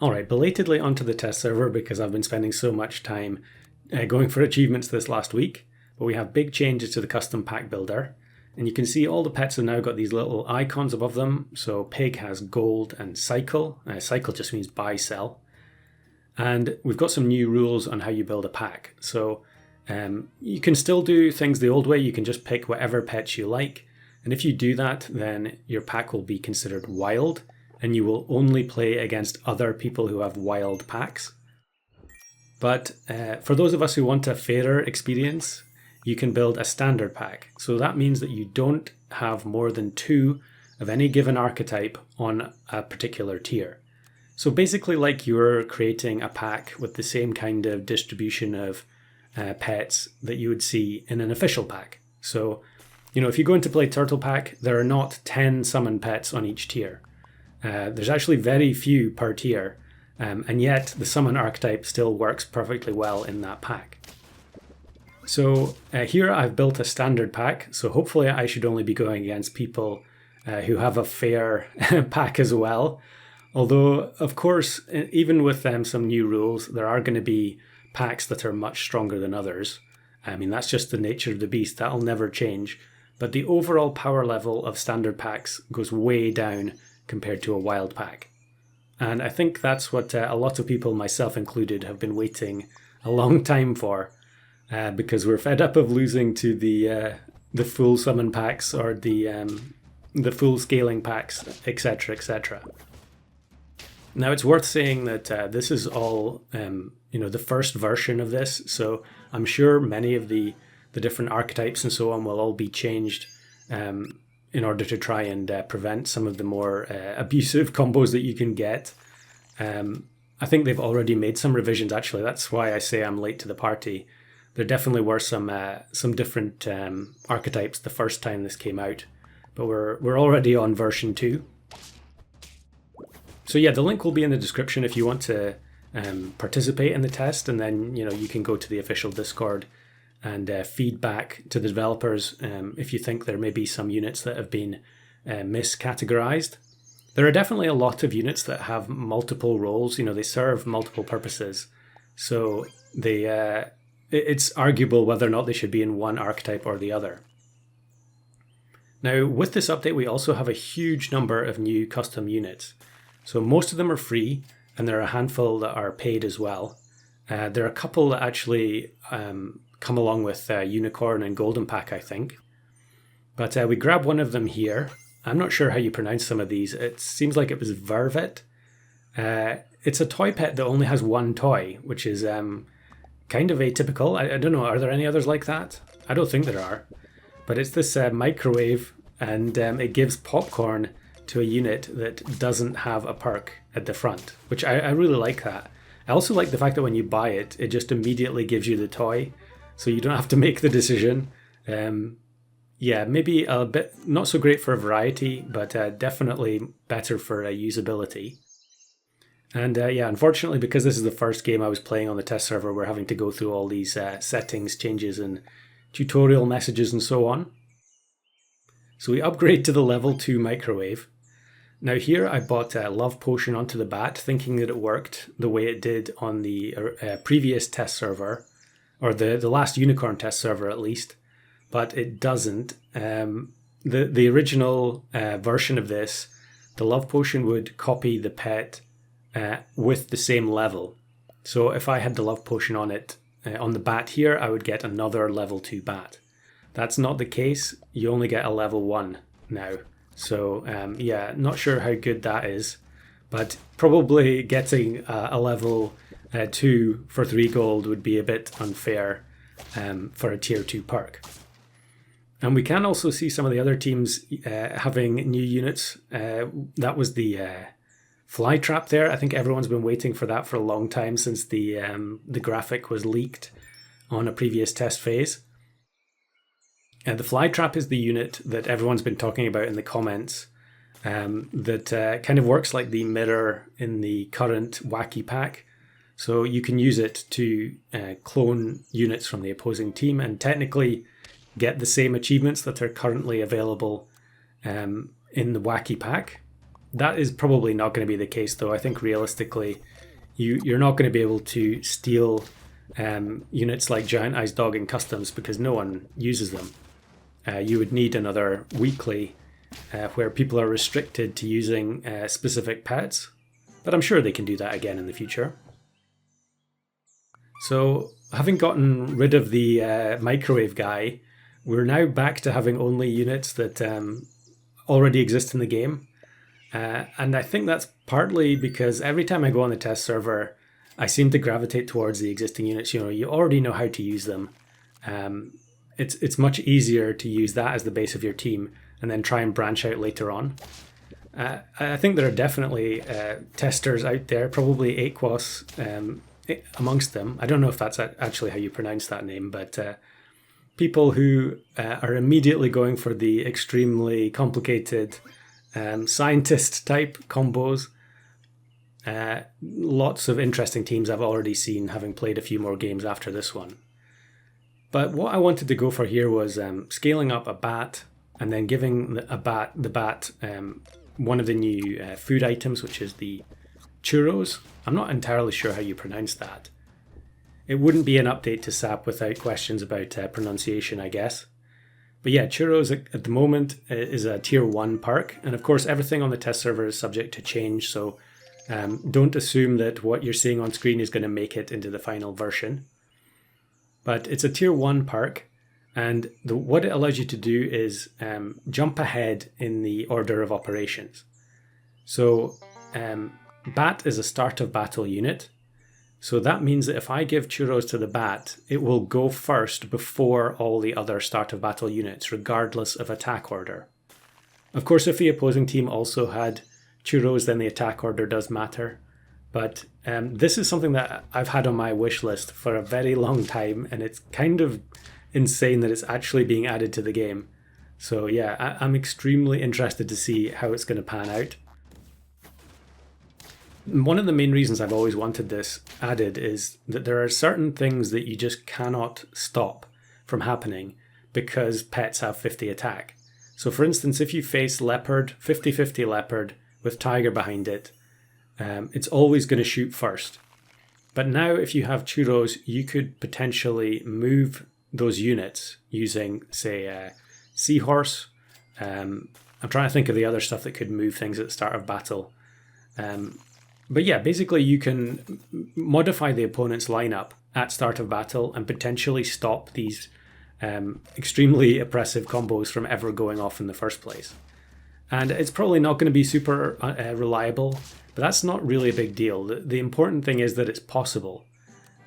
All right, belatedly onto the test server because I've been spending so much time going for achievements this last week. But we have big changes to the custom pack builder. And you can see all the pets have now got these little icons above them. So pig has gold and cycle. Cycle just means buy, sell. And we've got some new rules on how you build a pack. So you can still do things the old way. You can just pick whatever pets you like. And if you do that, then your pack will be considered wild. And you will only play against other people who have wild packs. But for those of us who want a fairer experience, you can build a standard pack. So that means that you don't have more than 2 of any given archetype on a particular tier. So basically like you're creating a pack with the same kind of distribution of pets that you would see in an official pack. So, if you go into play Turtle Pack, there are not 10 summon pets on each tier. There's actually very few per tier, and yet the summon archetype still works perfectly well in that pack. So here I've built a standard pack, so hopefully I should only be going against people who have a fair pack as well. Although, of course, even with some new rules, there are going to be packs that are much stronger than others. I mean, that's just the nature of the beast, that'll never change. But the overall power level of standard packs goes way down compared to a wild pack. And I think that's what a lot of people, myself included, have been waiting a long time for, because we're fed up of losing to the full summon packs or the full scaling packs, etc., etc. Now it's worth saying that this is all the first version of this, so I'm sure many of the different archetypes and so on will all be changed in order to try and prevent some of the more abusive combos that you can get. I think they've already made some revisions, actually. That's why I say I'm late to the party. There definitely were some different archetypes the first time this came out, but we're already on version 2. So yeah, the link will be in the description if you want to participate in the test, and then you can go to the official Discord and feedback to the developers if you think there may be some units that have been miscategorized. There are definitely a lot of units that have multiple roles. They serve multiple purposes. So it's arguable whether or not they should be in one archetype or the other. Now, with this update, we also have a huge number of new custom units. So most of them are free, and there are a handful that are paid as well. There are a couple that actually come along with Unicorn and Golden Pack, I think. But we grab one of them here. I'm not sure how you pronounce some of these. It seems like it was Vervet. It's a toy pet that only has one toy, which is kind of atypical. I don't know, are there any others like that? I don't think there are. But it's this microwave, and it gives popcorn to a unit that doesn't have a perk at the front, which I really like that. I also like the fact that when you buy it, it just immediately gives you the toy, so you don't have to make the decision. Yeah, maybe a bit not so great for variety, but definitely better for usability. And yeah, unfortunately, because this is the first game I was playing on the test server, we're having to go through all these settings, changes, and tutorial messages and so on. So we upgrade to the level 2 microwave. Now here I bought a love potion onto the bat, thinking that it worked the way it did on the previous test server, or the last Unicorn test server at least, but it doesn't. The original version of this, the love potion would copy the pet with the same level. So if I had the love potion on it, on the bat here, I would get another level 2 bat. That's not the case. You only get a level 1 now. So yeah, not sure how good that is, but probably getting a level 2 for 3 gold would be a bit unfair for a tier 2 perk. And we can also see some of the other teams having new units. That was the fly trap there. I think everyone's been waiting for that for a long time since the graphic was leaked on a previous test phase. The fly trap is the unit that everyone's been talking about in the comments that kind of works like the mirror in the current wacky pack. So you can use it to clone units from the opposing team and technically get the same achievements that are currently available in the wacky pack. That is probably not going to be the case, though. I think realistically, you're not going to be able to steal units like Giant Eyes Dog in customs because no one uses them. You would need another weekly where people are restricted to using specific pets, but I'm sure they can do that again in the future. So, having gotten rid of the microwave guy, we're now back to having only units that already exist in the game. And I think that's partly because every time I go on the test server, I seem to gravitate towards the existing units. You already know how to use them. It's much easier to use that as the base of your team and then try and branch out later on. I think there are definitely testers out there, probably Aquos amongst them. I don't know if that's actually how you pronounce that name, but people who are immediately going for the extremely complicated scientist type combos. Lots of interesting teams I've already seen, having played a few more games after this one. But what I wanted to go for here was scaling up a bat and then giving the bat one of the new food items, which is the churros. I'm not entirely sure how you pronounce that. It wouldn't be an update to SAP without questions about pronunciation, I guess. But yeah, churros at the moment is a tier 1 perk. And of course, everything on the test server is subject to change. So don't assume that what you're seeing on screen is going to make it into the final version. But it's a tier 1 perk. And what it allows you to do is jump ahead in the order of operations. So Bat is a start of battle unit. So that means that if I give churros to the bat, it will go first before all the other start of battle units, regardless of attack order. Of course, if the opposing team also had churros, then the attack order does matter. But this is something that I've had on my wish list for a very long time, and it's kind of insane that it's actually being added to the game. So yeah, I'm extremely interested to see how it's going to pan out. One of the main reasons I've always wanted this added is that there are certain things that you just cannot stop from happening because pets have 50 attack. So for instance, if you face leopard, 50-50 leopard with tiger behind it, it's always going to shoot first. But now if you have churros, you could potentially move those units using, say, seahorse. I'm trying to think of the other stuff that could move things at the start of battle. But yeah, basically you can modify the opponent's lineup at start of battle and potentially stop these extremely oppressive combos from ever going off in the first place. And it's probably not going to be super reliable, but that's not really a big deal. The important thing is that it's possible.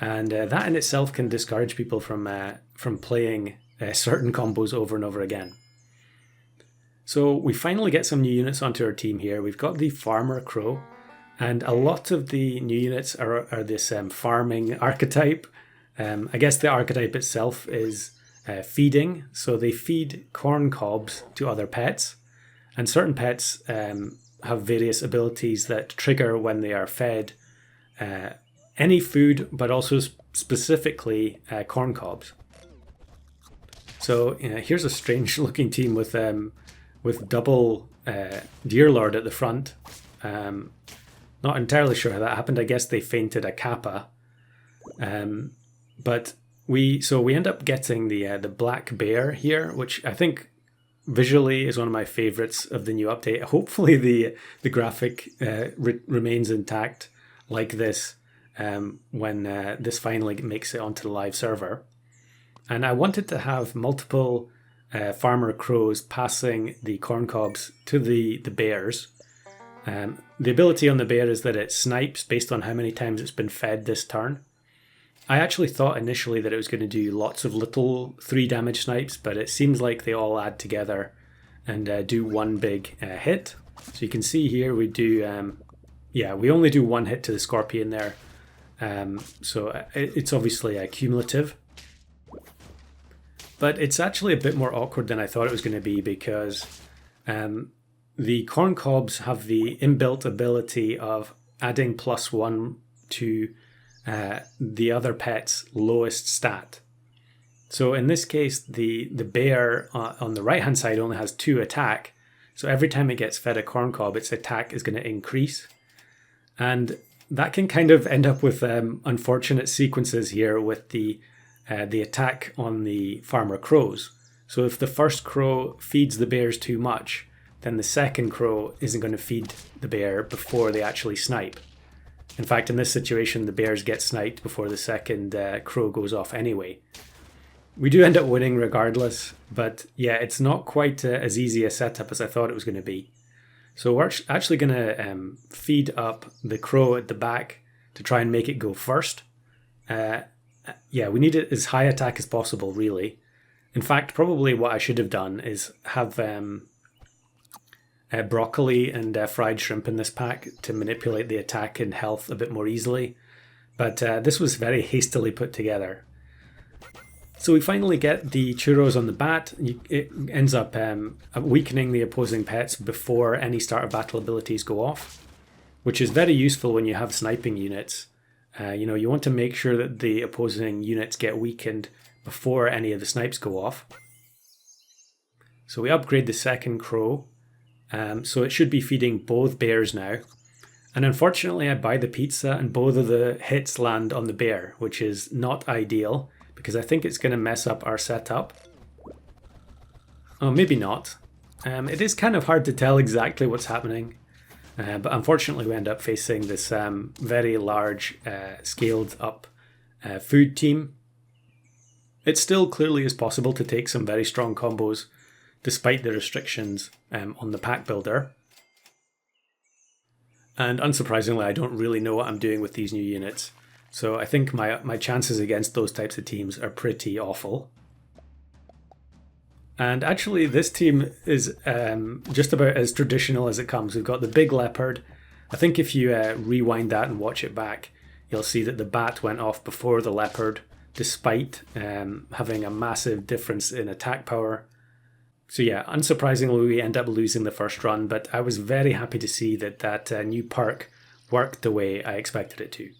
And that in itself can discourage people from playing certain combos over and over again. So we finally get some new units onto our team here. We've got the Farmer Crow. And a lot of the new units are this farming archetype. I guess the archetype itself is feeding. So they feed corn cobs to other pets. And certain pets have various abilities that trigger when they are fed any food, but also specifically corn cobs. So here's a strange looking team with double Deer Lord at the front. Not entirely sure how that happened. I guess they fainted a Kappa. But we end up getting the black bear here, which I think visually is one of my favorites of the new update. Hopefully the graphic remains intact like this when this finally makes it onto the live server. And I wanted to have multiple farmer crows passing the corn cobs to the bears. The ability on the bear is that it snipes based on how many times it's been fed this turn. I actually thought initially that it was going to do lots of little 3 damage snipes, but it seems like they all add together and do one big hit. So you can see here we do, we only do 1 hit to the scorpion there. So it's obviously cumulative. But it's actually a bit more awkward than I thought it was going to be because the corn cobs have the inbuilt ability of adding +1 to the other pet's lowest stat. So in this case, the bear on the right-hand side only has 2 attack. So every time it gets fed a corn cob, its attack is going to increase. And that can kind of end up with unfortunate sequences here with the attack on the farmer crows. So if the first crow feeds the bears too much, then the second crow isn't going to feed the bear before they actually snipe. In fact, in this situation, the bears get sniped before the second crow goes off anyway. We do end up winning regardless, but yeah, it's not quite as easy a setup as I thought it was going to be. So we're actually going to feed up the crow at the back to try and make it go first. Yeah, we need it as high attack as possible, really. In fact, probably what I should have done is have broccoli and fried shrimp in this pack to manipulate the attack and health a bit more easily. But this was very hastily put together. So we finally get the churros on the bat. It ends up weakening the opposing pets before any starter battle abilities go off, which is very useful when you have sniping units. You want to make sure that the opposing units get weakened before any of the snipes go off. So we upgrade the second crow. So it should be feeding both bears now. And unfortunately, I buy the pizza and both of the hits land on the bear, which is not ideal because I think it's going to mess up our setup. Oh, maybe not. It is kind of hard to tell exactly what's happening. But unfortunately, we end up facing this very large, scaled up food team. It still clearly is possible to take some very strong combos despite the restrictions on the pack builder. And unsurprisingly, I don't really know what I'm doing with these new units. So I think my chances against those types of teams are pretty awful. And actually, this team is just about as traditional as it comes. We've got the big leopard. I think if you rewind that and watch it back, you'll see that the bat went off before the leopard, despite having a massive difference in attack power. So yeah, unsurprisingly, we end up losing the first run, but I was very happy to see that new perk worked the way I expected it to.